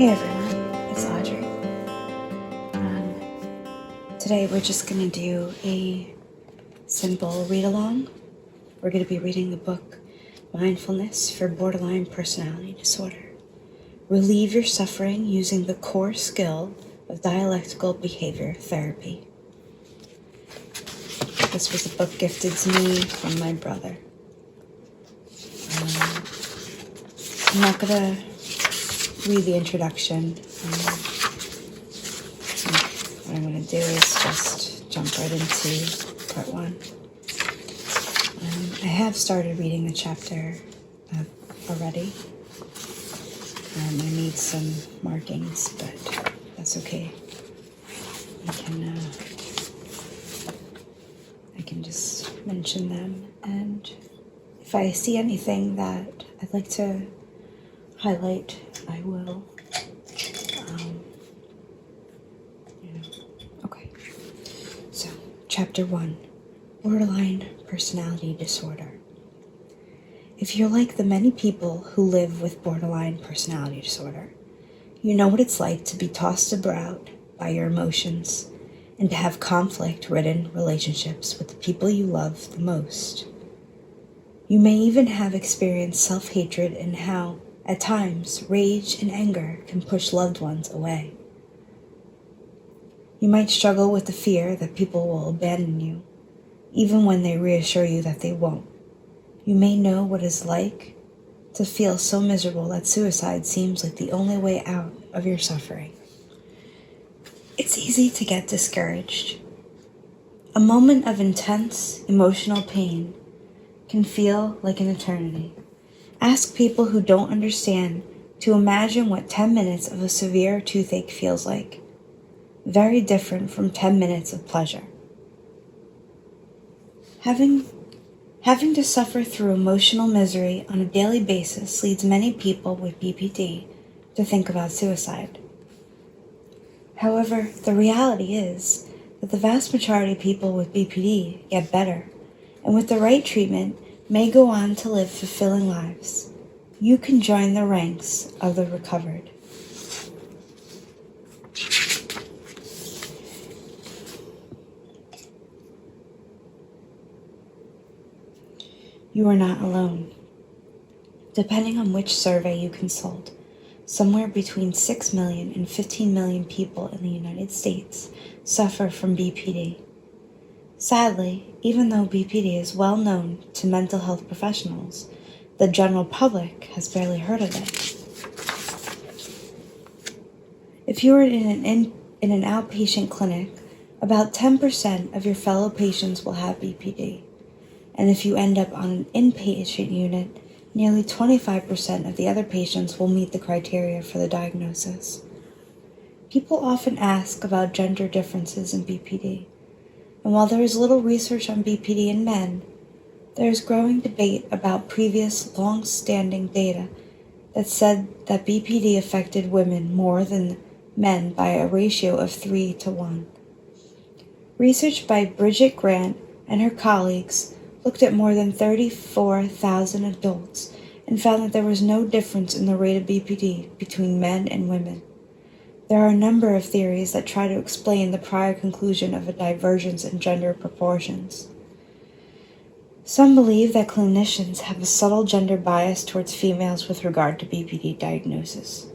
Hey everyone, it's Audrey. Today we're just going to do a simple read-along. We're going to be reading the book Mindfulness for Borderline Personality Disorder. Relieve your suffering using the core skill of dialectical behavior therapy. This was a book gifted to me from my brother. I'm not going to read the introduction. What I'm going to do is just jump right into part one. I have started reading the chapter already. I made some markings, but that's okay. I can just mention them, and if I see anything that I'd like to highlight, I will. Okay. So, chapter 1, Borderline Personality Disorder. If you're like the many people who live with borderline personality disorder, you know what it's like to be tossed about by your emotions and to have conflict-ridden relationships with the people you love the most. You may even have experienced self-hatred and how, at times, rage and anger can push loved ones away. You might struggle with the fear that people will abandon you, even when they reassure you that they won't. You may know what it's like to feel so miserable that suicide seems like the only way out of your suffering. It's easy to get discouraged. A moment of intense emotional pain can feel like an eternity. Ask people who don't understand to imagine what 10 minutes of a severe toothache feels like. Very different from 10 minutes of pleasure. Having to suffer through emotional misery on a daily basis leads many people with BPD to think about suicide. However, the reality is that the vast majority of people with BPD get better, and with the right treatment, may go on to live fulfilling lives. You can join the ranks of the recovered. You are not alone. Depending on which survey you consult, somewhere between 6 million and 15 million people in the United States suffer from BPD. Sadly, even though BPD is well known to mental health professionals, the general public has barely heard of it. If you are in an outpatient clinic, about 10% of your fellow patients will have BPD. And if you end up on an inpatient unit, nearly 25% of the other patients will meet the criteria for the diagnosis. People often ask about gender differences in BPD. And while there is little research on BPD in men, there is growing debate about previous long-standing data that said that BPD affected women more than men by a ratio of 3 to 1. Research by Bridget Grant and her colleagues looked at more than 34,000 adults and found that there was no difference in the rate of BPD between men and women. There are a number of theories that try to explain the prior conclusion of a divergence in gender proportions. Some believe that clinicians have a subtle gender bias towards females with regard to BPD diagnosis,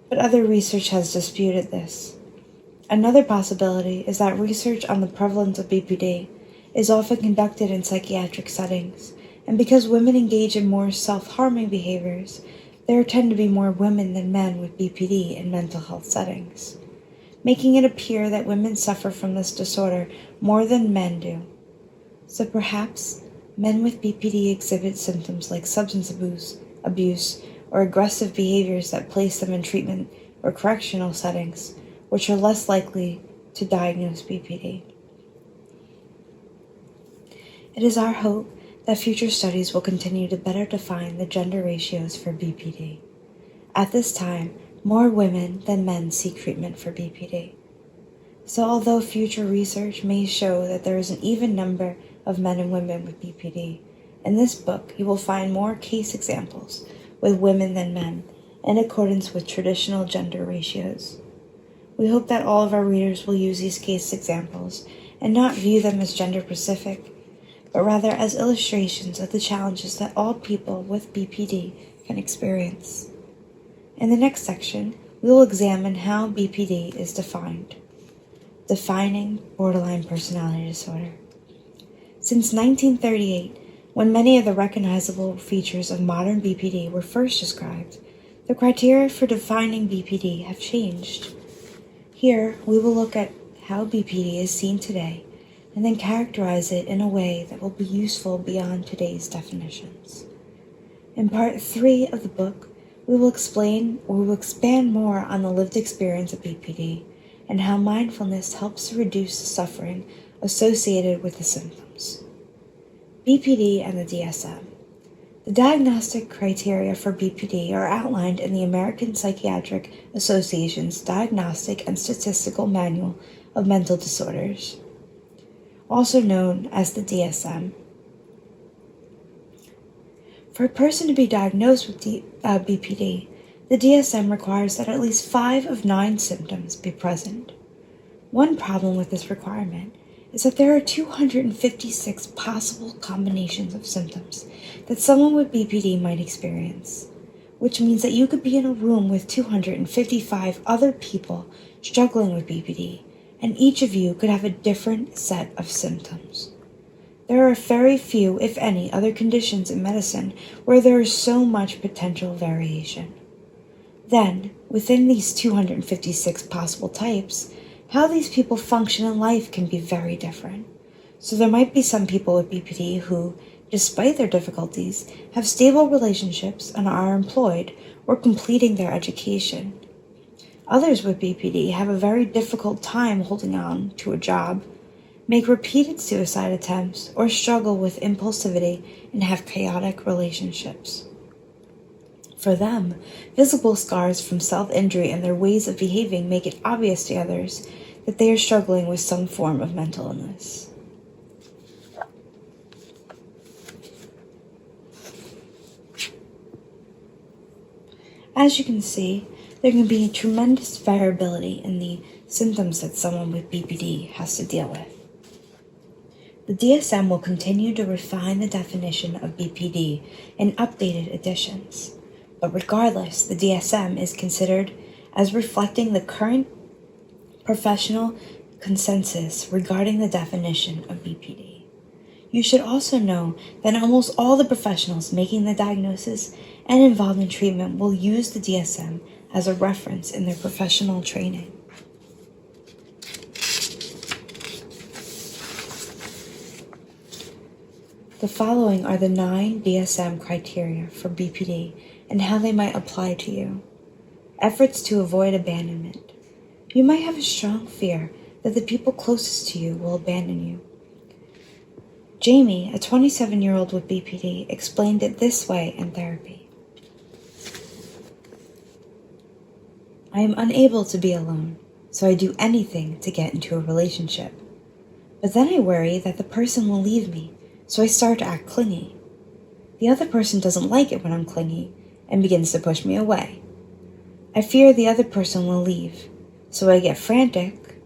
but other research has disputed this. Another possibility is that research on the prevalence of BPD is often conducted in psychiatric settings, and because women engage in more self-harming behaviors, there tend to be more women than men with BPD in mental health settings, making it appear that women suffer from this disorder more than men do. So perhaps men with BPD exhibit symptoms like substance abuse, or aggressive behaviors that place them in treatment or correctional settings, which are less likely to diagnose BPD. It is our hope that future studies will continue to better define the gender ratios for BPD. At this time, more women than men seek treatment for BPD. So although future research may show that there is an even number of men and women with BPD, in this book you will find more case examples with women than men, in accordance with traditional gender ratios. We hope that all of our readers will use these case examples and not view them as gender-specific, but rather as illustrations of the challenges that all people with BPD can experience. In the next section, we will examine how BPD is defined. Defining borderline personality disorder. Since 1938, when many of the recognizable features of modern BPD were first described, the criteria for defining BPD have changed. Here, we will look at how BPD is seen today and then characterize it in a way that will be useful beyond today's definitions. In part 3 of the book, we will expand more on the lived experience of BPD and how mindfulness helps to reduce the suffering associated with the symptoms. BPD and the DSM. The diagnostic criteria for BPD are outlined in the American Psychiatric Association's Diagnostic and Statistical Manual of Mental Disorders, also known as the DSM. For a person to be diagnosed with BPD, the DSM requires that at least 5 of 9 symptoms be present. One problem with this requirement is that there are 256 possible combinations of symptoms that someone with BPD might experience, which means that you could be in a room with 255 other people struggling with BPD, and each of you could have a different set of symptoms. There are very few, if any, other conditions in medicine where there is so much potential variation. Then, within these 256 possible types, how these people function in life can be very different. So there might be some people with BPD who, despite their difficulties, have stable relationships and are employed or completing their education. Others with BPD have a very difficult time holding on to a job, make repeated suicide attempts, or struggle with impulsivity and have chaotic relationships. For them, visible scars from self-injury and their ways of behaving make it obvious to others that they are struggling with some form of mental illness. As you can see, there can be a tremendous variability in the symptoms that someone with BPD has to deal with. The DSM will continue to refine the definition of BPD in updated editions. But regardless, the DSM is considered as reflecting the current professional consensus regarding the definition of BPD. You should also know that almost all the professionals making the diagnosis and involved in treatment will use the DSM as a reference in their professional training. The following are the 9 DSM criteria for BPD and how they might apply to you. Efforts to avoid abandonment. You might have a strong fear that the people closest to you will abandon you. Jamie, a 27-year-old with BPD, explained it this way in therapy. I am unable to be alone, so I do anything to get into a relationship. But then I worry that the person will leave me, so I start to act clingy. The other person doesn't like it when I'm clingy and begins to push me away. I fear the other person will leave, so I get frantic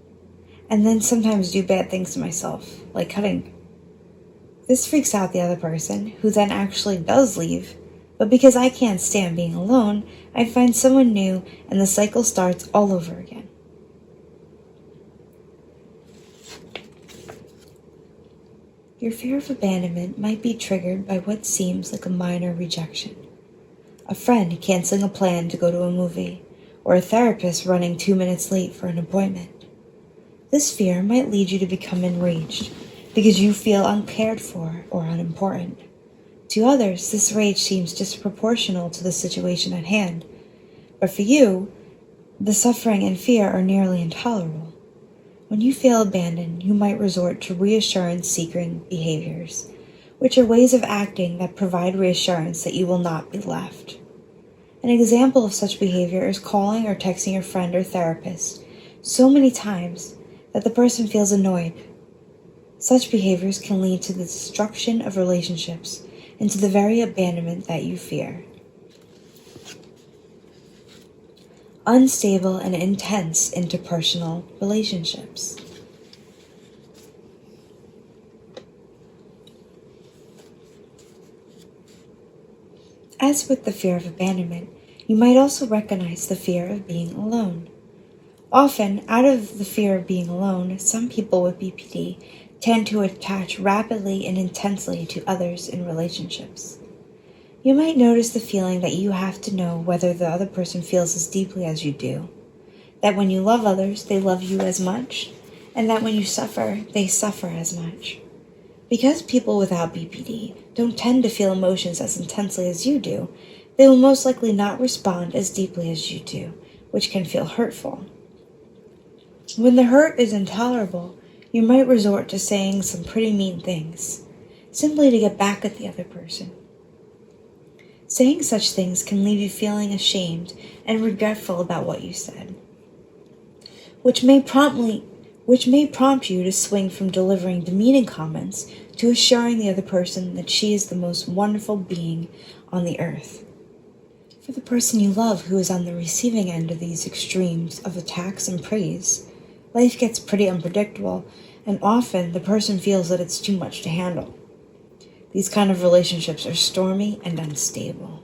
and then sometimes do bad things to myself, like cutting. This freaks out the other person, who then actually does leave, but because I can't stand being alone, I find someone new and the cycle starts all over again. Your fear of abandonment might be triggered by what seems like a minor rejection. A friend canceling a plan to go to a movie, or a therapist running 2 minutes late for an appointment. This fear might lead you to become enraged because you feel uncared for or unimportant. To others, this rage seems disproportional to the situation at hand, but for you, the suffering and fear are nearly intolerable. When you feel abandoned, you might resort to reassurance-seeking behaviors, which are ways of acting that provide reassurance that you will not be left. An example of such behavior is calling or texting your friend or therapist so many times that the person feels annoyed. Such behaviors can lead to the destruction of relationships and to the very abandonment that you fear. unstable and intense interpersonal relationships. As with the fear of abandonment, you might also recognize the fear of being alone. Often, out of the fear of being alone, some people with BPD tend to attach rapidly and intensely to others in relationships. You might notice the feeling that you have to know whether the other person feels as deeply as you do, that when you love others, they love you as much, and that when you suffer, they suffer as much. Because people without BPD don't tend to feel emotions as intensely as you do, they will most likely not respond as deeply as you do, which can feel hurtful. When the hurt is intolerable, you might resort to saying some pretty mean things, simply to get back at the other person. Saying such things can leave you feeling ashamed and regretful about what you said, which may prompt you to swing from delivering demeaning comments to assuring the other person that she is the most wonderful being on the earth. For the person you love who is on the receiving end of these extremes of attacks and praise, life gets pretty unpredictable, and often the person feels that it's too much to handle. These kind of relationships are stormy and unstable.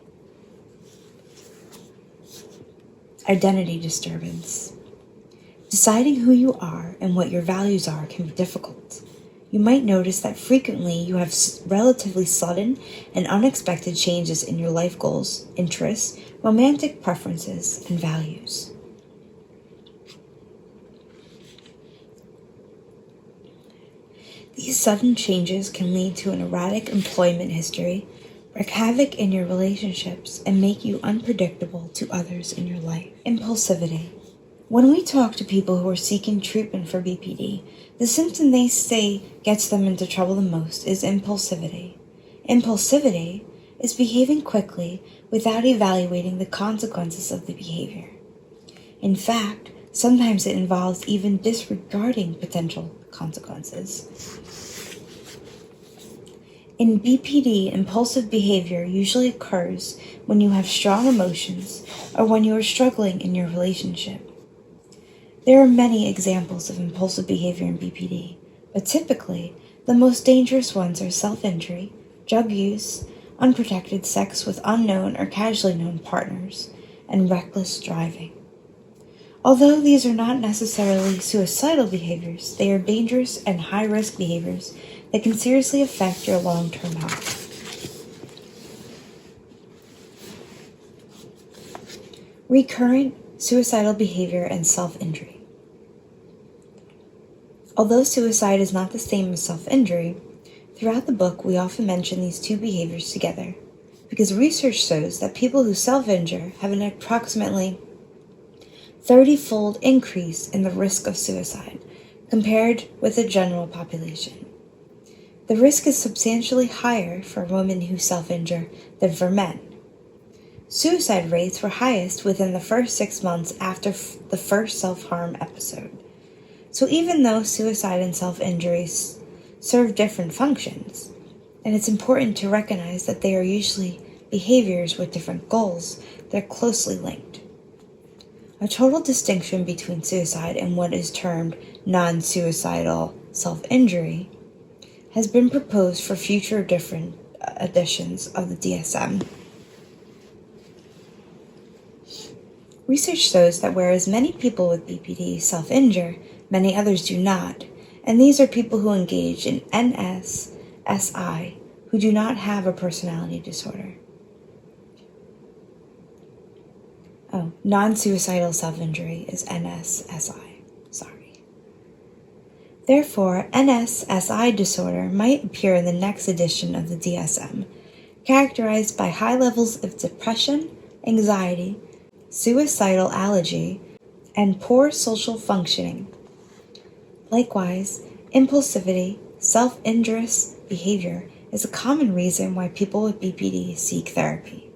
Identity disturbance. Deciding who you are and what your values are can be difficult. You might notice that frequently you have relatively sudden and unexpected changes in your life goals, interests, romantic preferences, and values. These sudden changes can lead to an erratic employment history, wreak havoc in your relationships, and make you unpredictable to others in your life. Impulsivity. When we talk to people who are seeking treatment for BPD, the symptom they say gets them into trouble the most is impulsivity. Impulsivity is behaving quickly without evaluating the consequences of the behavior. In fact, sometimes it involves even disregarding potential consequences. In BPD, impulsive behavior usually occurs when you have strong emotions or when you are struggling in your relationship. There are many examples of impulsive behavior in BPD, but typically, the most dangerous ones are self-injury, drug use, unprotected sex with unknown or casually known partners, and reckless driving. Although these are not necessarily suicidal behaviors, they are dangerous and high-risk behaviors that can seriously affect your long-term health. Recurrent suicidal behavior and self-injury. Although suicide is not the same as self-injury, throughout the book we often mention these two behaviors together because research shows that people who self-injure have an approximately 30-fold increase in the risk of suicide compared with the general population. The risk is substantially higher for women who self-injure than for men. Suicide rates were highest within the first 6 months after the first self-harm episode. So even though suicide and self-injuries serve different functions, and it's important to recognize that they are usually behaviors with different goals, they're closely linked. A total distinction between suicide and what is termed non-suicidal self-injury has been proposed for future different editions of the DSM. Research shows that whereas many people with BPD self-injure, many others do not, and these are people who engage in NSSI who do not have a personality disorder. Non-suicidal self-injury is NSSI. Sorry. Therefore, NSSI disorder might appear in the next edition of the DSM, characterized by high levels of depression, anxiety, suicidal allergy, and poor social functioning. Likewise, impulsivity, self-injurious behavior is a common reason why people with BPD seek therapy.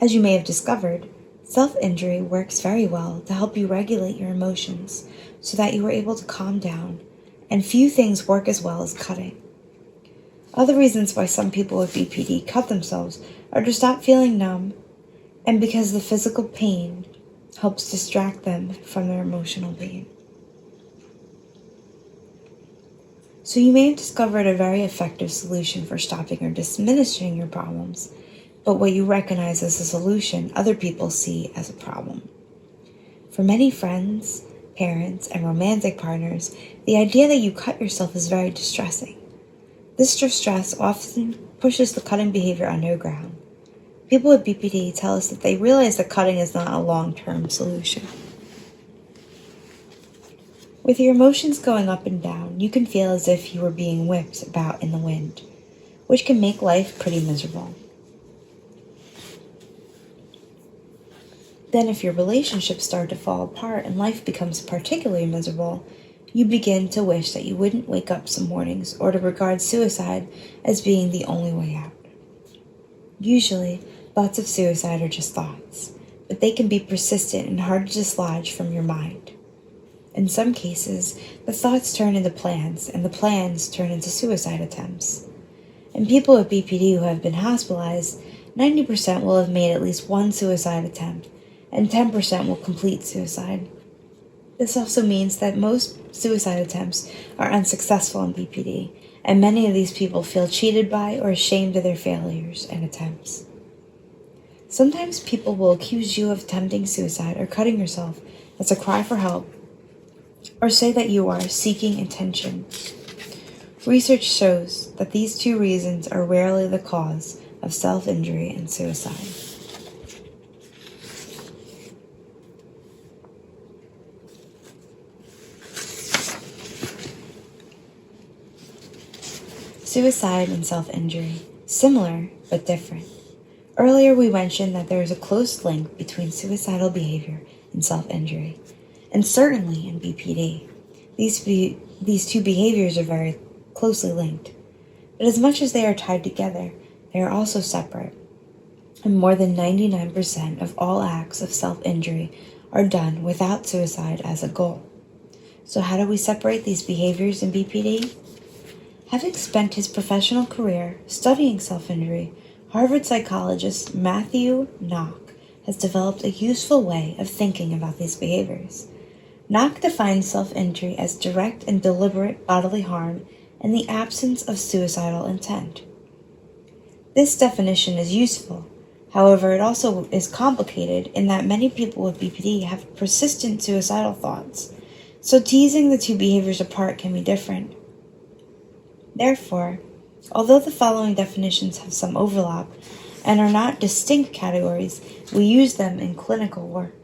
As you may have discovered, self-injury works very well to help you regulate your emotions so that you are able to calm down, and few things work as well as cutting. Other reasons why some people with BPD cut themselves are to stop feeling numb, and because the physical pain helps distract them from their emotional pain. So you may have discovered a very effective solution for stopping or diminishing your problems, but what you recognize as a solution, other people see as a problem. For many friends, parents, and romantic partners, the idea that you cut yourself is very distressing. This distress often pushes the cutting behavior underground. People with BPD tell us that they realize that cutting is not a long-term solution. With your emotions going up and down, you can feel as if you were being whipped about in the wind, which can make life pretty miserable. Then if your relationships start to fall apart and life becomes particularly miserable, you begin to wish that you wouldn't wake up some mornings or to regard suicide as being the only way out. Usually, thoughts of suicide are just thoughts, but they can be persistent and hard to dislodge from your mind. In some cases, the thoughts turn into plans, and the plans turn into suicide attempts. In people with BPD who have been hospitalized, 90% will have made at least one suicide attempt, and 10% will complete suicide. This also means that most suicide attempts are unsuccessful in BPD, and many of these people feel cheated by or ashamed of their failures and attempts. Sometimes people will accuse you of attempting suicide or cutting yourself as a cry for help, or say that you are seeking attention. Research shows that these two reasons are rarely the cause of self-injury and suicide. Suicide and self-injury, similar but different. Earlier we mentioned that there is a close link between suicidal behavior and self-injury, and certainly in BPD. These two behaviors are very closely linked, but as much as they are tied together, they are also separate, and more than 99% of all acts of self-injury are done without suicide as a goal. So how do we separate these behaviors in BPD? Having spent his professional career studying self-injury, Harvard psychologist Matthew Knock has developed a useful way of thinking about these behaviors. Knock defines self-injury as direct and deliberate bodily harm in the absence of suicidal intent. This definition is useful. However, it also is complicated in that many people with BPD have persistent suicidal thoughts, so teasing the two behaviors apart can be different. Therefore, although the following definitions have some overlap and are not distinct categories, we use them in clinical work.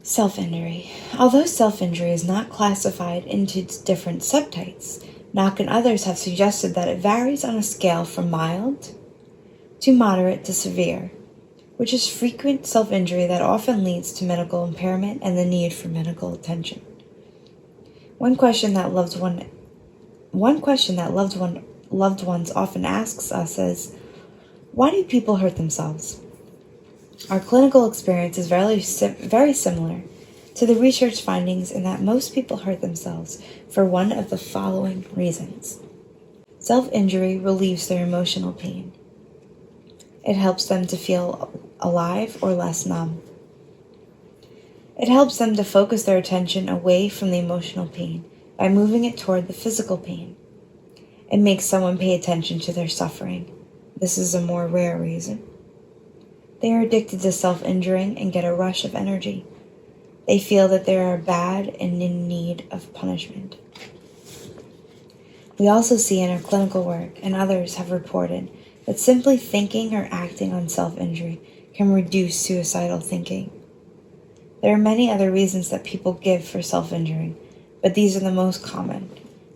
Self-injury. Although self-injury is not classified into different subtypes, Knock and others have suggested that it varies on a scale from mild to moderate to severe, which is frequent self-injury that often leads to medical impairment and the need for medical attention. One question that loved ones often asks us is, why do people hurt themselves? Our clinical experience is very similar to the research findings in that most people hurt themselves for one of the following reasons. Self-injury relieves their emotional pain. It helps them to feel alive or less numb. It helps them to focus their attention away from the emotional pain by moving it toward the physical pain. It makes someone pay attention to their suffering. This is a more rare reason. They are addicted to self-injuring and get a rush of energy. They feel that they are bad and in need of punishment. We also see in our clinical work, and others have reported, that simply thinking or acting on self-injury can reduce suicidal thinking. There are many other reasons that people give for self-injuring, but these are the most common.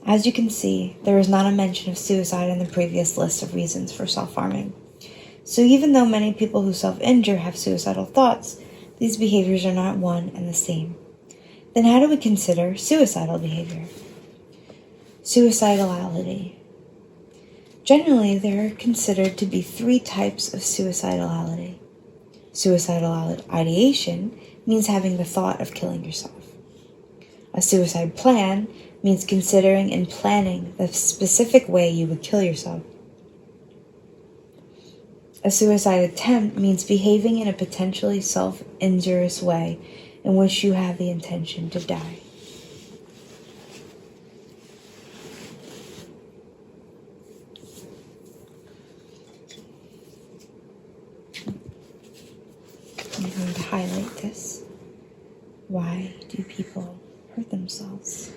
As you can see, there is not a mention of suicide in the previous list of reasons for self-harming. So even though many people who self-injure have suicidal thoughts, these behaviors are not one and the same. Then how do we consider suicidal behavior? Suicidality. Generally, there are considered to be three types of suicidality. Suicidal ideation means having the thought of killing yourself. A suicide plan means considering and planning the specific way you would kill yourself. A suicide attempt means behaving in a potentially self-injurious way in which you have the intention to die. I'm going to highlight this. Why do people hurt themselves?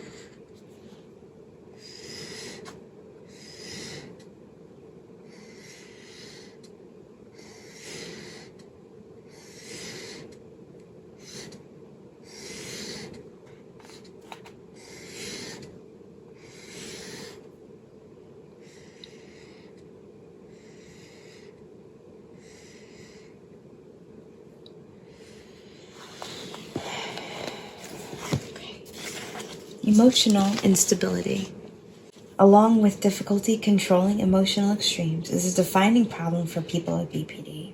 Emotional instability, along with difficulty controlling emotional extremes, is a defining problem for people with BPD.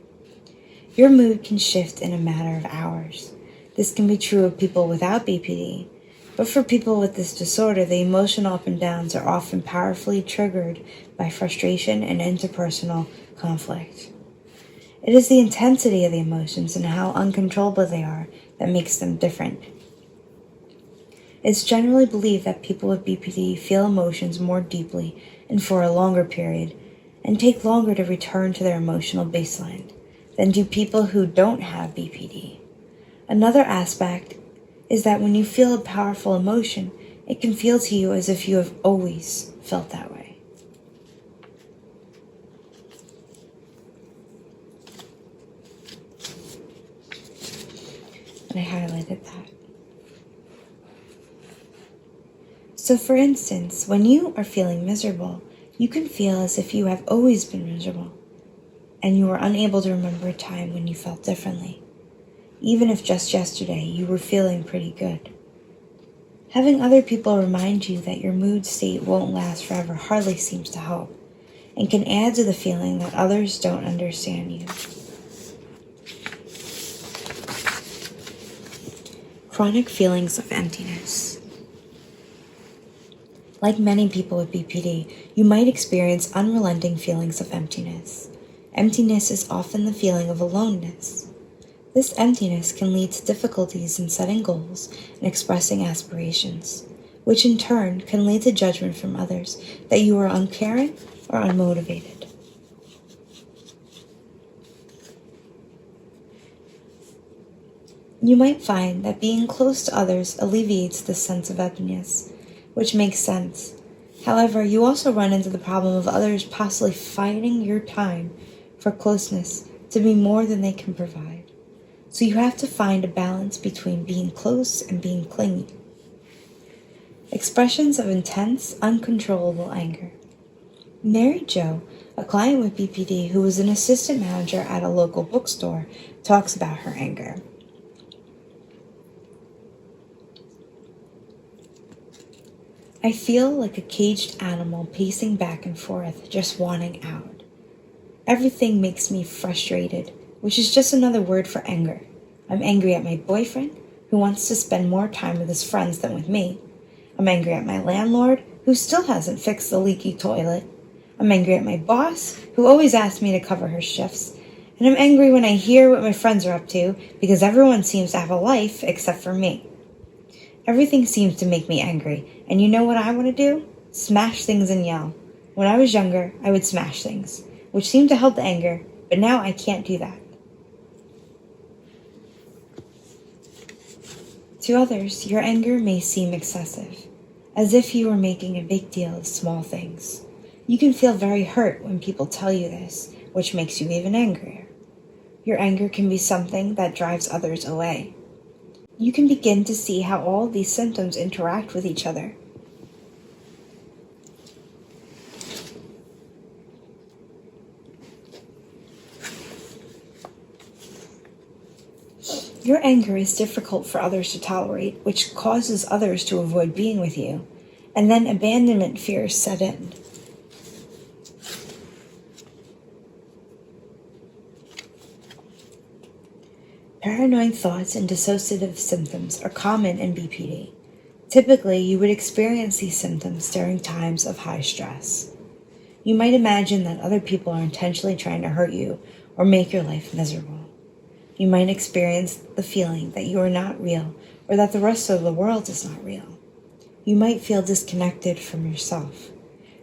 Your mood can shift in a matter of hours. This can be true of people without BPD, but for people with this disorder, the emotional up and downs are often powerfully triggered by frustration and interpersonal conflict. It is the intensity of the emotions and how uncontrollable they are that makes them different. It's generally believed that people with BPD feel emotions more deeply and for a longer period, and take longer to return to their emotional baseline than do people who don't have BPD. Another aspect is that when you feel a powerful emotion, it can feel to you as if you have always felt that way. And I highlighted that. So for instance, when you are feeling miserable, you can feel as if you have always been miserable, and you are unable to remember a time when you felt differently, even if just yesterday you were feeling pretty good. Having other people remind you that your mood state won't last forever hardly seems to help, and can add to the feeling that others don't understand you. Chronic feelings of emptiness. Like many people with BPD, you might experience unrelenting feelings of emptiness. Emptiness is often the feeling of aloneness. This emptiness can lead to difficulties in setting goals and expressing aspirations, which in turn can lead to judgment from others that you are uncaring or unmotivated. You might find that being close to others alleviates this sense of emptiness, which makes sense. However, you also run into the problem of others possibly fighting your time for closeness to be more than they can provide. So you have to find a balance between being close and being clingy. Expressions of intense, uncontrollable anger. Mary Jo, a client with BPD who was an assistant manager at a local bookstore, talks about her anger. I feel like a caged animal pacing back and forth, just wanting out. Everything makes me frustrated, which is just another word for anger. I'm angry at my boyfriend, who wants to spend more time with his friends than with me. I'm angry at my landlord, who still hasn't fixed the leaky toilet. I'm angry at my boss, who always asks me to cover her shifts. And I'm angry when I hear what my friends are up to, because everyone seems to have a life except for me. Everything seems to make me angry, and you know what I want to do? Smash things and yell. When I was younger, I would smash things, which seemed to help the anger, but now I can't do that. To others, your anger may seem excessive, as if you were making a big deal of small things. You can feel very hurt when people tell you this, which makes you even angrier. Your anger can be something that drives others away. You can begin to see how all these symptoms interact with each other. Your anger is difficult for others to tolerate, which causes others to avoid being with you, and then abandonment fears set in. Paranoid thoughts and dissociative symptoms are common in BPD. Typically, you would experience these symptoms during times of high stress. You might imagine that other people are intentionally trying to hurt you or make your life miserable. You might experience the feeling that you are not real or that the rest of the world is not real. You might feel disconnected from yourself.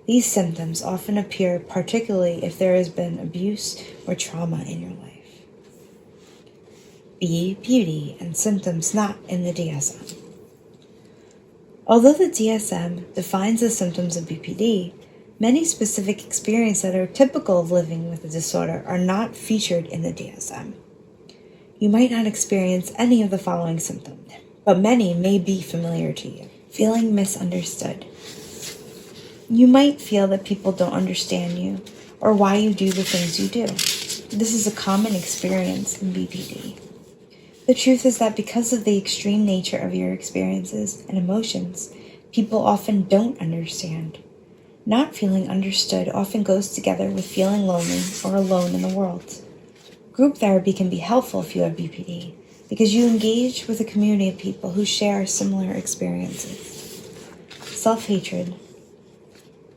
These symptoms often appear particularly if there has been abuse or trauma in your life. B. Beauty and symptoms not in the DSM. Although the DSM defines the symptoms of BPD, many specific experiences that are typical of living with the disorder are not featured in the DSM. You might not experience any of the following symptoms, but many may be familiar to you. Feeling misunderstood. You might feel that people don't understand you or why you do the things you do. This is a common experience in BPD. The truth is that because of the extreme nature of your experiences and emotions, people often don't understand. Not feeling understood often goes together with feeling lonely or alone in the world. Group therapy can be helpful if you have BPD because you engage with a community of people who share similar experiences. Self-hatred.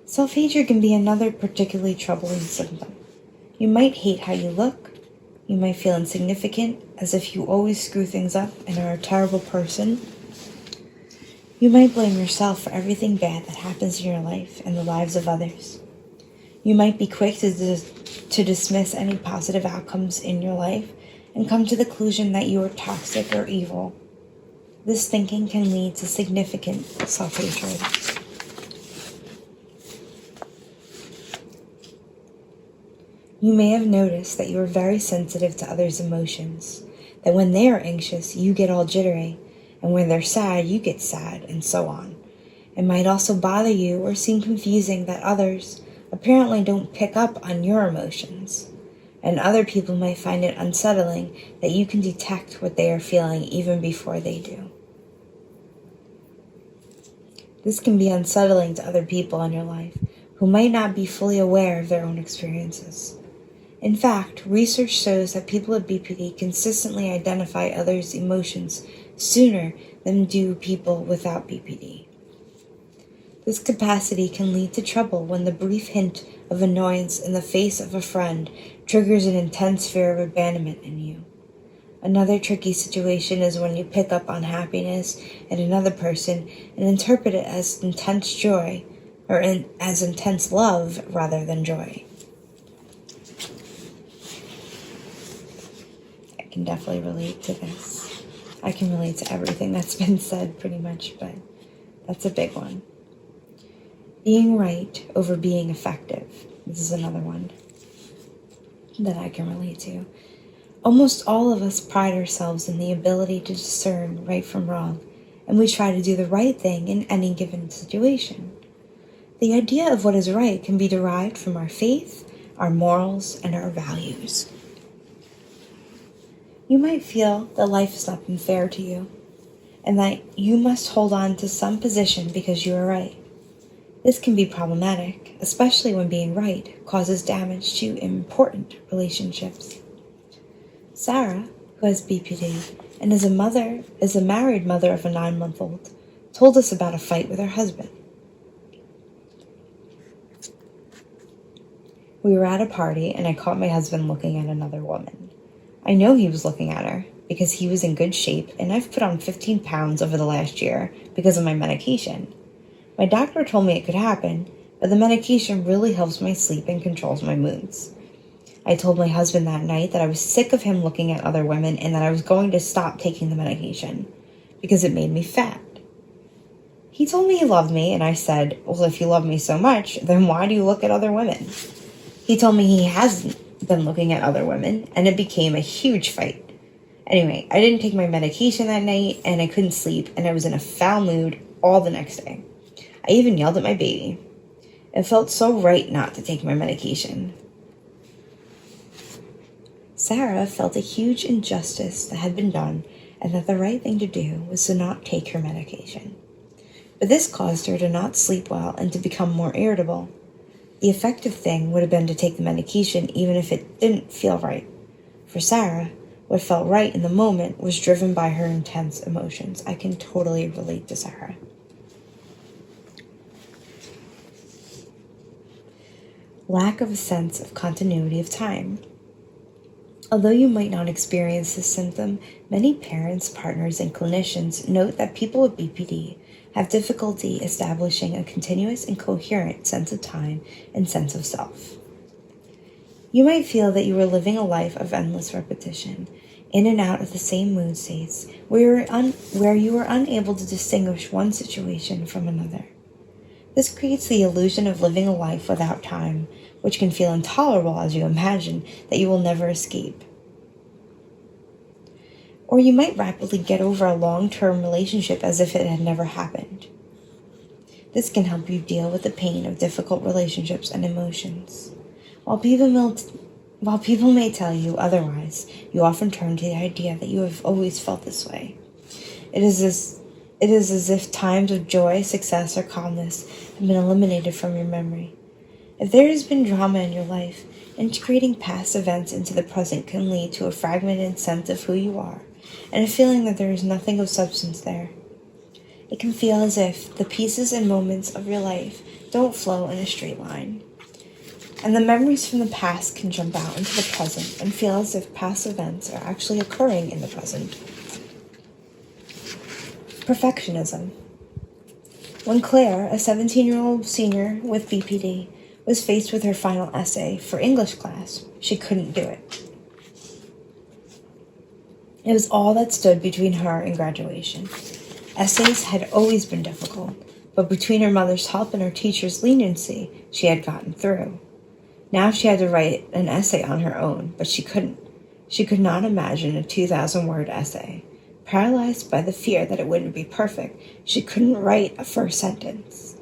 Self-hatred can be another particularly troubling symptom. You might hate how you look. You might feel insignificant, as if you always screw things up and are a terrible person. You might blame yourself for everything bad that happens in your life and the lives of others. You might be quick to dismiss any positive outcomes in your life and come to the conclusion that you are toxic or evil. This thinking can lead to significant self-hatred. You may have noticed that you are very sensitive to others' emotions, that when they are anxious, you get all jittery, and when they're sad, you get sad, and so on. It might also bother you or seem confusing that others apparently don't pick up on your emotions, and other people might find it unsettling that you can detect what they are feeling even before they do. This can be unsettling to other people in your life who might not be fully aware of their own experiences. In fact, research shows that people with BPD consistently identify others' emotions sooner than do people without BPD. This capacity can lead to trouble when the brief hint of annoyance in the face of a friend triggers an intense fear of abandonment in you. Another tricky situation is when you pick up on happiness in another person and interpret it as intense joy, or as intense love rather than joy. I can definitely relate to this. I can relate to everything that's been said pretty much, but that's a big one. Being right over being effective. This is another one that I can relate to. Almost all of us pride ourselves in the ability to discern right from wrong, and we try to do the right thing in any given situation. The idea of what is right can be derived from our faith, our morals, and our values. You might feel that life has not been fair to you, and that you must hold on to some position because you are right. This can be problematic, especially when being right causes damage to important relationships. Sarah, who has BPD and is a married mother of a 9-month-old, told us about a fight with her husband. We were at a party and I caught my husband looking at another woman. I know he was looking at her because he was in good shape and I've put on 15 pounds over the last year because of my medication. My doctor told me it could happen, but the medication really helps my sleep and controls my moods. I told my husband that night that I was sick of him looking at other women and that I was going to stop taking the medication because it made me fat. He told me he loved me and I said, well, if you love me so much, then why do you look at other women? He told me he hasn't been looking at other women and it became a huge fight. Anyway, I didn't take my medication that night and I couldn't sleep and I was in a foul mood all the next day. I even yelled at my baby. It felt so right not to take my medication. Sarah felt a huge injustice that had been done and that the right thing to do was to not take her medication. But this caused her to not sleep well and to become more irritable. The effective thing would have been to take the medication even if it didn't feel right. For Sarah, what felt right in the moment was driven by her intense emotions. I can totally relate to Sarah. lack of a sense of continuity of time. Although you might not experience this symptom, many parents, partners, and clinicians note that people with BPD have difficulty establishing a continuous and coherent sense of time and sense of self. You might feel that you are living a life of endless repetition, in and out of the same mood states, where you are unable to distinguish one situation from another. This creates the illusion of living a life without time, which can feel intolerable as you imagine that you will never escape. Or you might rapidly get over a long-term relationship as if it had never happened. This can help you deal with the pain of difficult relationships and emotions. While people may tell you otherwise, you often turn to the idea that you have always felt this way. It is as if times of joy, success, or calmness have been eliminated from your memory. If there has been drama in your life, integrating past events into the present can lead to a fragmented sense of who you are, and a feeling that there is nothing of substance there. It can feel as if the pieces and moments of your life don't flow in a straight line, and the memories from the past can jump out into the present and feel as if past events are actually occurring in the present. Perfectionism. When Claire, a 17-year-old senior with BPD, was faced with her final essay for English class, she couldn't do it. It was all that stood between her and graduation. Essays had always been difficult, but between her mother's help and her teacher's leniency, she had gotten through. Now she had to write an essay on her own, but she couldn't. She could not imagine a 2,000-word essay. Paralyzed by the fear that it wouldn't be perfect, she couldn't write a first sentence.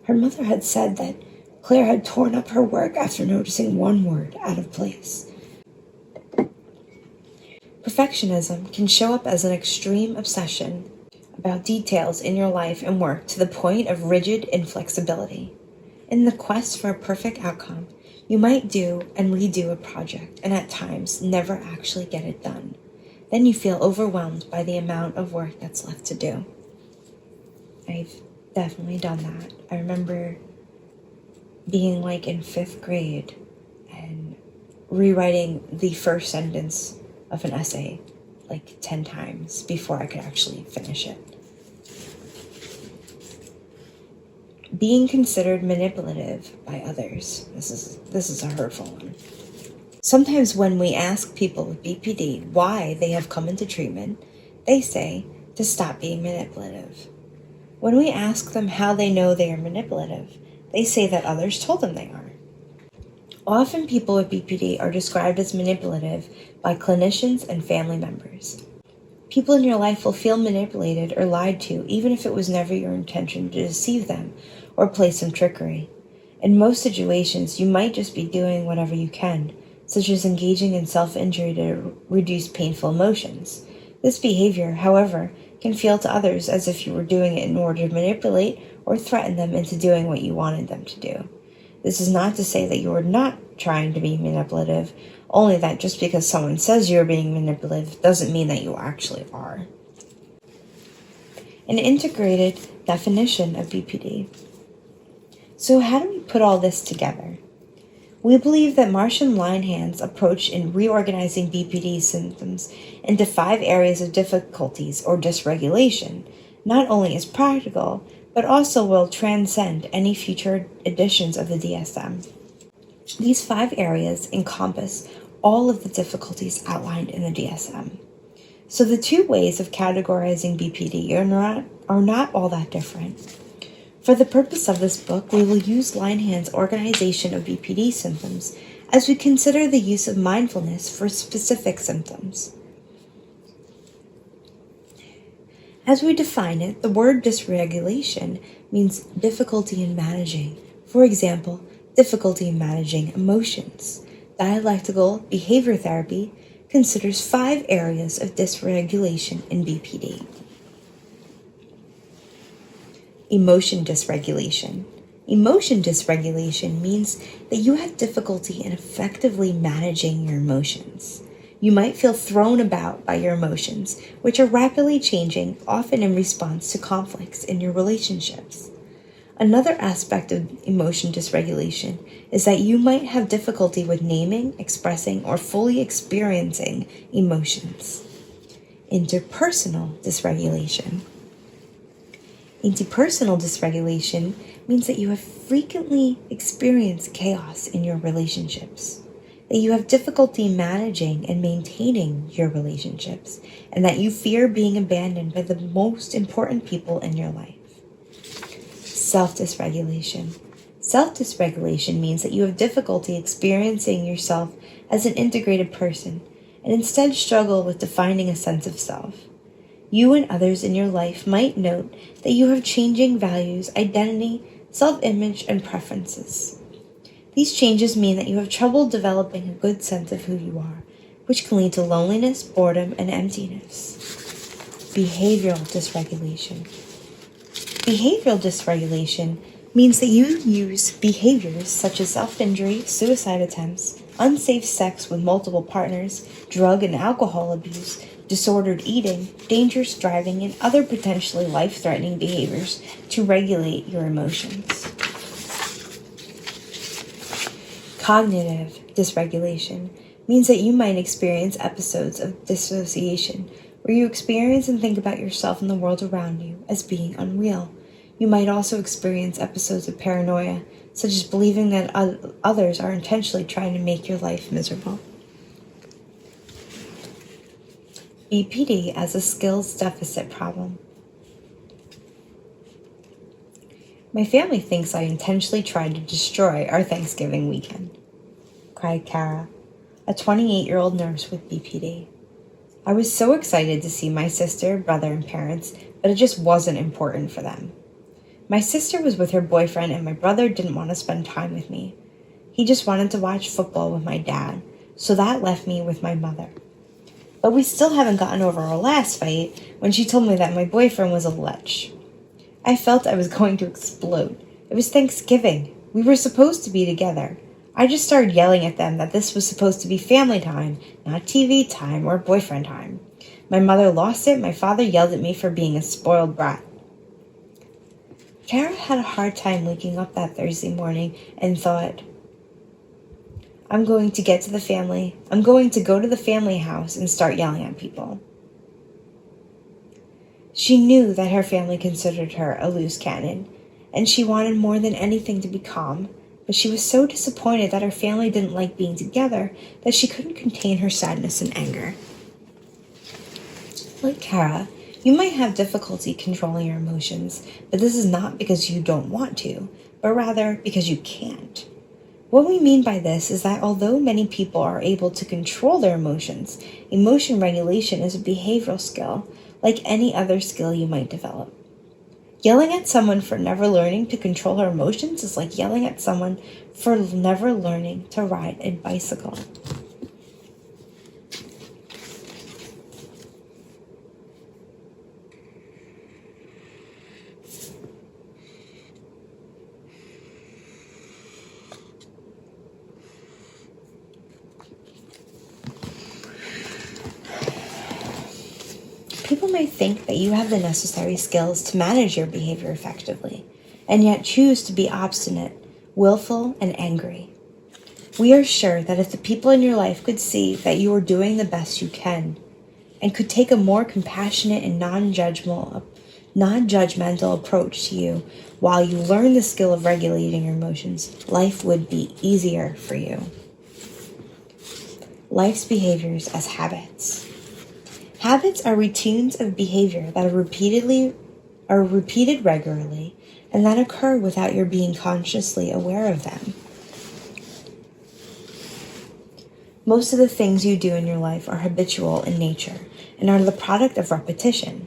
Her mother had said that Claire had torn up her work after noticing one word out of place. Perfectionism can show up as an extreme obsession about details in your life and work to the point of rigid inflexibility. In the quest for a perfect outcome, you might do and redo a project and at times never actually get it done. Then you feel overwhelmed by the amount of work that's left to do. I've definitely done that. I remember being like in 5th grade and rewriting the first sentence of an essay like 10 times before I could actually finish it. Being considered manipulative by others. This is a hurtful one. Sometimes when we ask people with BPD why they have come into treatment, they say to stop being manipulative. When we ask them how they know they are manipulative, they say that others told them they are. Often people with BPD are described as manipulative by clinicians and family members. People in your life will feel manipulated or lied to even if it was never your intention to deceive them or play some trickery. In most situations, you might just be doing whatever you can, such as engaging in self-injury to reduce painful emotions. This behavior, however, can feel to others as if you were doing it in order to manipulate or threaten them into doing what you wanted them to do. This is not to say that you are not trying to be manipulative, only that just because someone says you are being manipulative doesn't mean that you actually are. An integrated definition of BPD. So how do we put all this together? We believe that Martian Linehan's approach in reorganizing BPD symptoms into 5 areas of difficulties or dysregulation not only is practical, but also will transcend any future editions of the DSM. These 5 areas encompass all of the difficulties outlined in the DSM. So the 2 ways of categorizing BPD are not all that different. For the purpose of this book, we will use Linehan's organization of BPD symptoms as we consider the use of mindfulness for specific symptoms. As we define it, the word dysregulation means difficulty in managing. For example, difficulty in managing emotions. Dialectical behavior therapy considers 5 areas of dysregulation in BPD. Emotion dysregulation. Emotion dysregulation means that you have difficulty in effectively managing your emotions. You might feel thrown about by your emotions, which are rapidly changing, often in response to conflicts in your relationships. Another aspect of emotion dysregulation is that you might have difficulty with naming, expressing, or fully experiencing emotions. Interpersonal dysregulation. Interpersonal dysregulation means that you have frequently experienced chaos in your relationships, that you have difficulty managing and maintaining your relationships, and that you fear being abandoned by the most important people in your life. Self-dysregulation. Self-dysregulation means that you have difficulty experiencing yourself as an integrated person and instead struggle with defining a sense of self. You and others in your life might note that you have changing values, identity, self-image, and preferences. These changes mean that you have trouble developing a good sense of who you are, which can lead to loneliness, boredom, and emptiness. Behavioral dysregulation. Behavioral dysregulation means that you use behaviors such as self-injury, suicide attempts, unsafe sex with multiple partners, drug and alcohol abuse, disordered eating, dangerous driving, and other potentially life-threatening behaviors to regulate your emotions. Cognitive dysregulation means that you might experience episodes of dissociation where you experience and think about yourself and the world around you as being unreal. You might also experience episodes of paranoia, such as believing that others are intentionally trying to make your life miserable. BPD as a skills deficit problem. My family thinks I intentionally tried to destroy our Thanksgiving weekend, cried Kara, a 28-year-old nurse with BPD. I was so excited to see my sister, brother, and parents, but it just wasn't important for them. My sister was with her boyfriend, and my brother didn't want to spend time with me. He just wanted to watch football with my dad, so that left me with my mother. But we still haven't gotten over our last fight when she told me that my boyfriend was a lech. I felt I was going to explode. It was Thanksgiving. We were supposed to be together. I just started yelling at them that this was supposed to be family time, not TV time or boyfriend time. My mother lost it. My father yelled at me for being a spoiled brat. Kara had a hard time waking up that Thursday morning and thought, I'm going to go to the family house and start yelling at people. She knew that her family considered her a loose cannon, and she wanted more than anything to be calm, but she was so disappointed that her family didn't like being together that she couldn't contain her sadness and anger. Like Kara, you might have difficulty controlling your emotions, but this is not because you don't want to, but rather because you can't. What we mean by this is that although many people are able to control their emotions, emotion regulation is a behavioral skill, like any other skill you might develop. Yelling at someone for never learning to control her emotions is like yelling at someone for never learning to ride a bicycle. People may think that you have the necessary skills to manage your behavior effectively, and yet choose to be obstinate, willful, and angry. We are sure that if the people in your life could see that you are doing the best you can, and could take a more compassionate and non-judgmental approach to you while you learn the skill of regulating your emotions, life would be easier for you. Life's behaviors as habits. Habits are routines of behavior that are repeated regularly and that occur without your being consciously aware of them. Most of the things you do in your life are habitual in nature and are the product of repetition.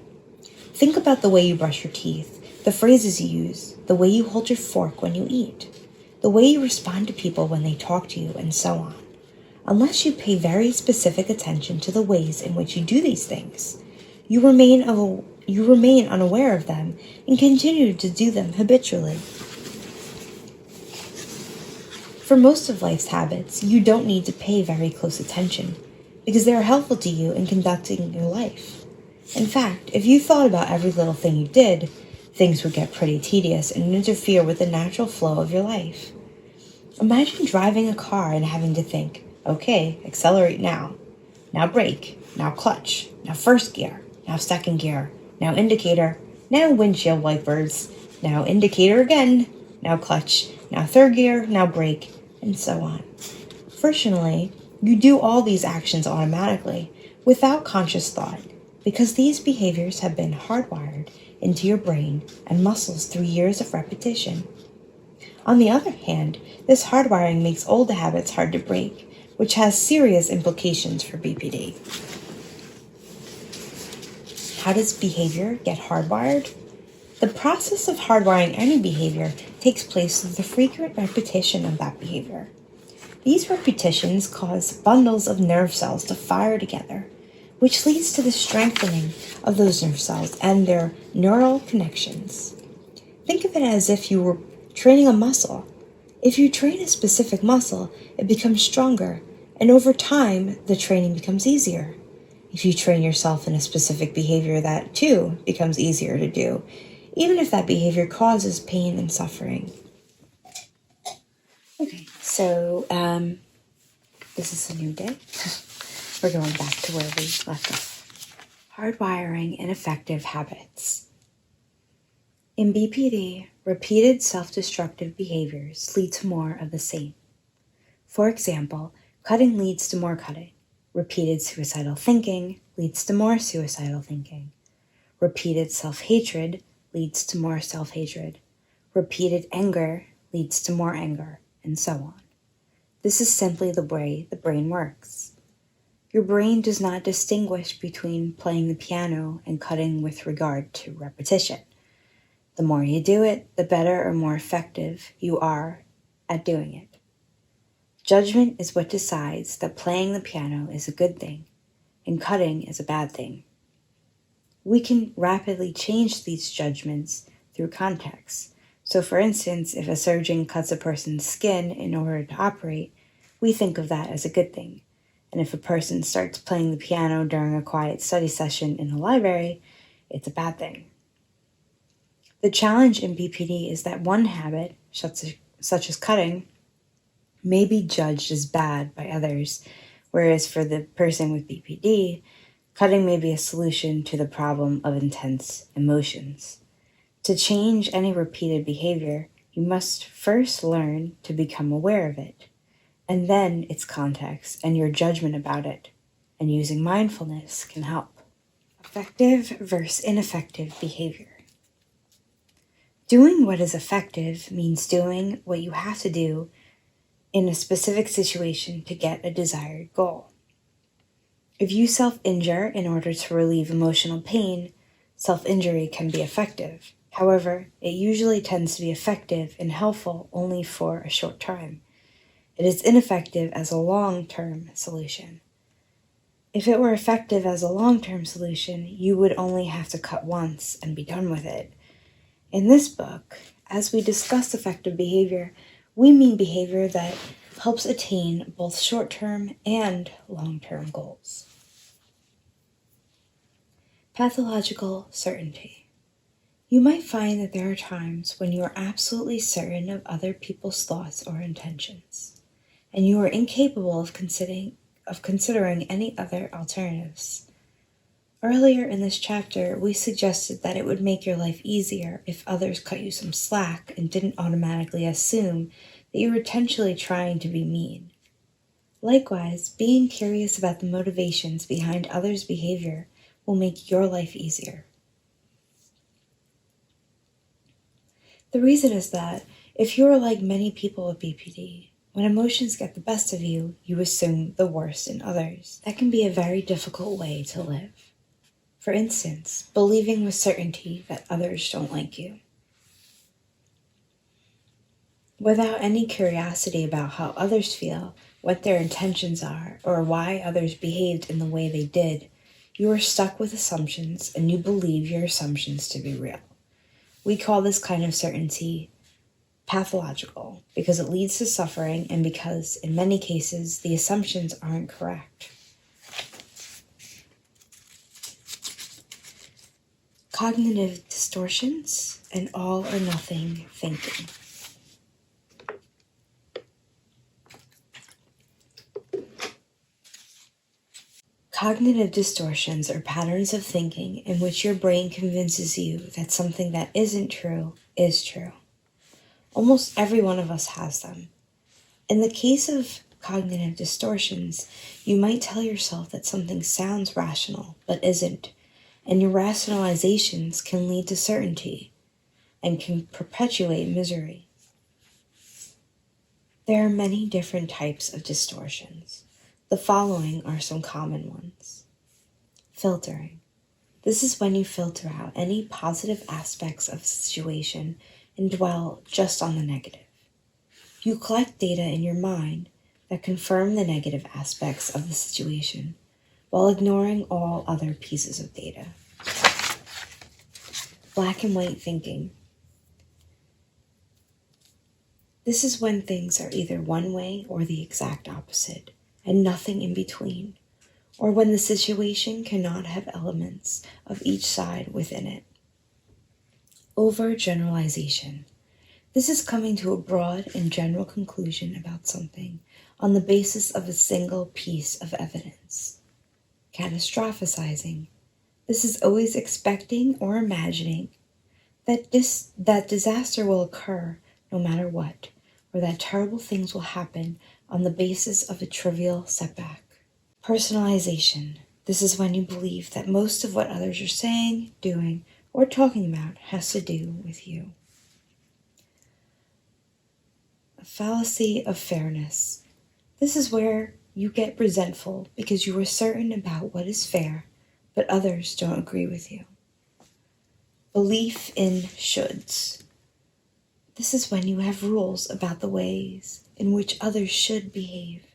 Think about the way you brush your teeth, the phrases you use, the way you hold your fork when you eat, the way you respond to people when they talk to you, and so on. Unless you pay very specific attention to the ways in which you do these things, you remain unaware of them and continue to do them habitually. For most of life's habits, you don't need to pay very close attention because they are helpful to you in conducting your life. In fact, if you thought about every little thing you did, things would get pretty tedious and interfere with the natural flow of your life. Imagine driving a car and having to think, okay, accelerate now. Now brake. Now clutch. Now first gear. Now second gear. Now indicator. Now windshield wipers. Now indicator again. Now clutch. Now third gear. Now brake. And so on. Fortunately, you do all these actions automatically, without conscious thought, because these behaviors have been hardwired into your brain and muscles through years of repetition. On the other hand, this hardwiring makes old habits hard to break, which has serious implications for BPD. How does behavior get hardwired? The process of hardwiring any behavior takes place through the frequent repetition of that behavior. These repetitions cause bundles of nerve cells to fire together, which leads to the strengthening of those nerve cells and their neural connections. Think of it as if you were training a muscle. If you train a specific muscle, it becomes stronger, and over time, the training becomes easier. If you train yourself in a specific behavior, that too becomes easier to do, even if that behavior causes pain and suffering. Okay, so this is a new day. We're going back to where we left off. Hardwiring ineffective habits. In BPD, repeated self-destructive behaviors lead to more of the same. For example, cutting leads to more cutting. Repeated suicidal thinking leads to more suicidal thinking. Repeated self-hatred leads to more self-hatred. Repeated anger leads to more anger, and so on. This is simply the way the brain works. Your brain does not distinguish between playing the piano and cutting with regard to repetition. The more you do it, the better or more effective you are at doing it. Judgment is what decides that playing the piano is a good thing and cutting is a bad thing. We can rapidly change these judgments through context. So for instance, if a surgeon cuts a person's skin in order to operate, we think of that as a good thing. And if a person starts playing the piano during a quiet study session in a library, it's a bad thing. The challenge in BPD is that one habit, such as cutting, may be judged as bad by others, whereas for the person with BPD, cutting may be a solution to the problem of intense emotions. To change any repeated behavior, you must first learn to become aware of it, and then its context and your judgment about it, and using mindfulness can help. Effective versus ineffective behavior. Doing what is effective means doing what you have to do in a specific situation to get a desired goal. If you self-injure in order to relieve emotional pain, self-injury can be effective. However, it usually tends to be effective and helpful only for a short time. It is ineffective as a long-term solution. If it were effective as a long-term solution, you would only have to cut once and be done with it. In this book, as we discuss effective behavior, we mean behavior that helps attain both short-term and long-term goals. Pathological certainty. You might find that there are times when you are absolutely certain of other people's thoughts or intentions, and you are incapable of considering any other alternatives. Earlier in this chapter, we suggested that it would make your life easier if others cut you some slack and didn't automatically assume that you were intentionally trying to be mean. Likewise, being curious about the motivations behind others' behavior will make your life easier. The reason is that if you are like many people with BPD, when emotions get the best of you, you assume the worst in others. That can be a very difficult way to live. For instance, believing with certainty that others don't like you. Without any curiosity about how others feel, what their intentions are, or why others behaved in the way they did, you are stuck with assumptions and you believe your assumptions to be real. We call this kind of certainty pathological because it leads to suffering and because, in many cases, the assumptions aren't correct. Cognitive distortion. distortions and all or nothing thinking. Cognitive distortions are patterns of thinking in which your brain convinces you that something that isn't true is true. Almost every one of us has them. In the case of cognitive distortions, you might tell yourself that something sounds rational but isn't, and your rationalizations can lead to certainty and can perpetuate misery. There are many different types of distortions. The following are some common ones. Filtering. This is when you filter out any positive aspects of a situation and dwell just on the negative. You collect data in your mind that confirm the negative aspects of the situation while ignoring all other pieces of data. Black and white thinking. This is when things are either one way or the exact opposite, and nothing in between, or when the situation cannot have elements of each side within it. Overgeneralization. This is coming to a broad and general conclusion about something on the basis of a single piece of evidence. Catastrophizing. This is always expecting or imagining that disaster will occur no matter what, or that terrible things will happen on the basis of a trivial setback. Personalization. This is when you believe that most of what others are saying, doing, or talking about has to do with you. A fallacy of fairness. This is where you get resentful because you are certain about what is fair, but others don't agree with you. Belief in shoulds. This is when you have rules about the ways in which others should behave,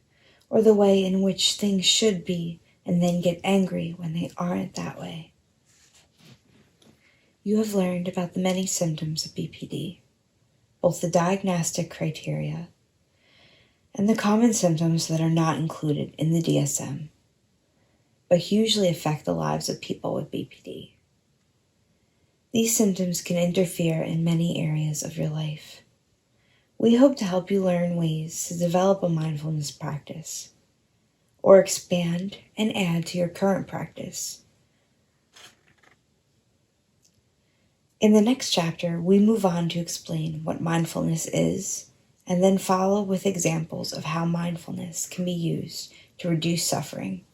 or the way in which things should be, and then get angry when they aren't that way. You have learned about the many symptoms of BPD, both the diagnostic criteria and the common symptoms that are not included in the DSM, but hugely affect the lives of people with BPD. These symptoms can interfere in many areas of your life. We hope to help you learn ways to develop a mindfulness practice, or expand and add to your current practice. In the next chapter, we move on to explain what mindfulness is, and then follow with examples of how mindfulness can be used to reduce suffering.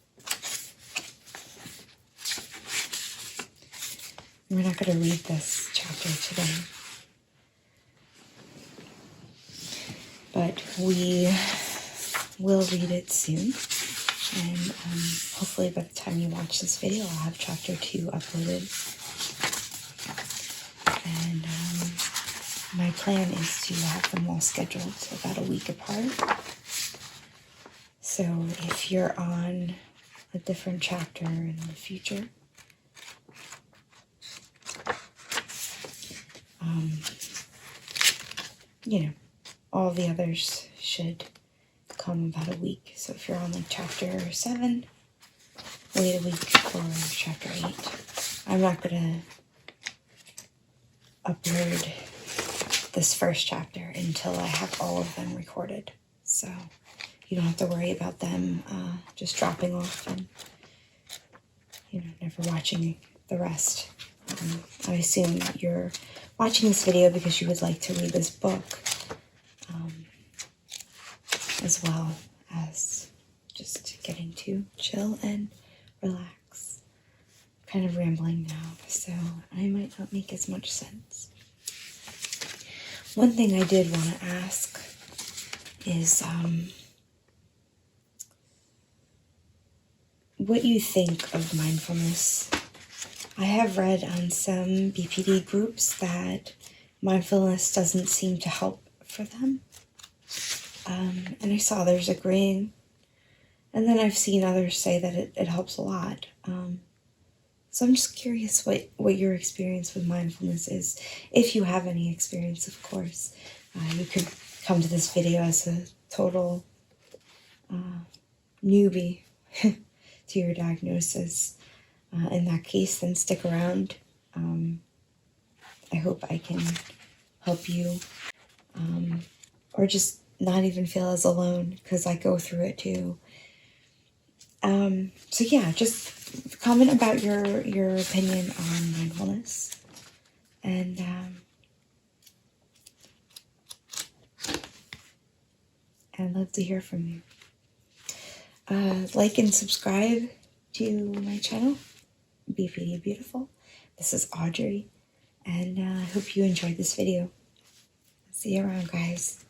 We're not going to read this chapter today, but we will read it soon. And hopefully by the time you watch this video, I'll have chapter 2 uploaded. And my plan is to have them all scheduled about a week apart. So if you're on a different chapter in the future, all the others should come about a week. So if you're on like chapter 7, wait a week for chapter 8. I'm not going to upload this first chapter until I have all of them recorded. So you don't have to worry about them just dropping off and, never watching the rest. I assume you're watching this video because you would like to read this book, as well as just getting to chill and relax. I'm kind of rambling now, so I might not make as much sense. One thing I did want to ask is what you think of mindfulness. I have read on some BPD groups that mindfulness doesn't seem to help for them. And I saw others agreeing. And then I've seen others say that it helps a lot. So I'm just curious what your experience with mindfulness is. If you have any experience, of course. You could come to this video as a total newbie to your diagnosis. In that case, then stick around. I hope I can help you, or just not even feel as alone, because I go through it too. So yeah, just comment about your opinion on mindfulness, and I'd love to hear from you. Like and subscribe to my channel, BPD Beautiful. This is Audrey, and I hope you enjoyed this video. See you around, guys.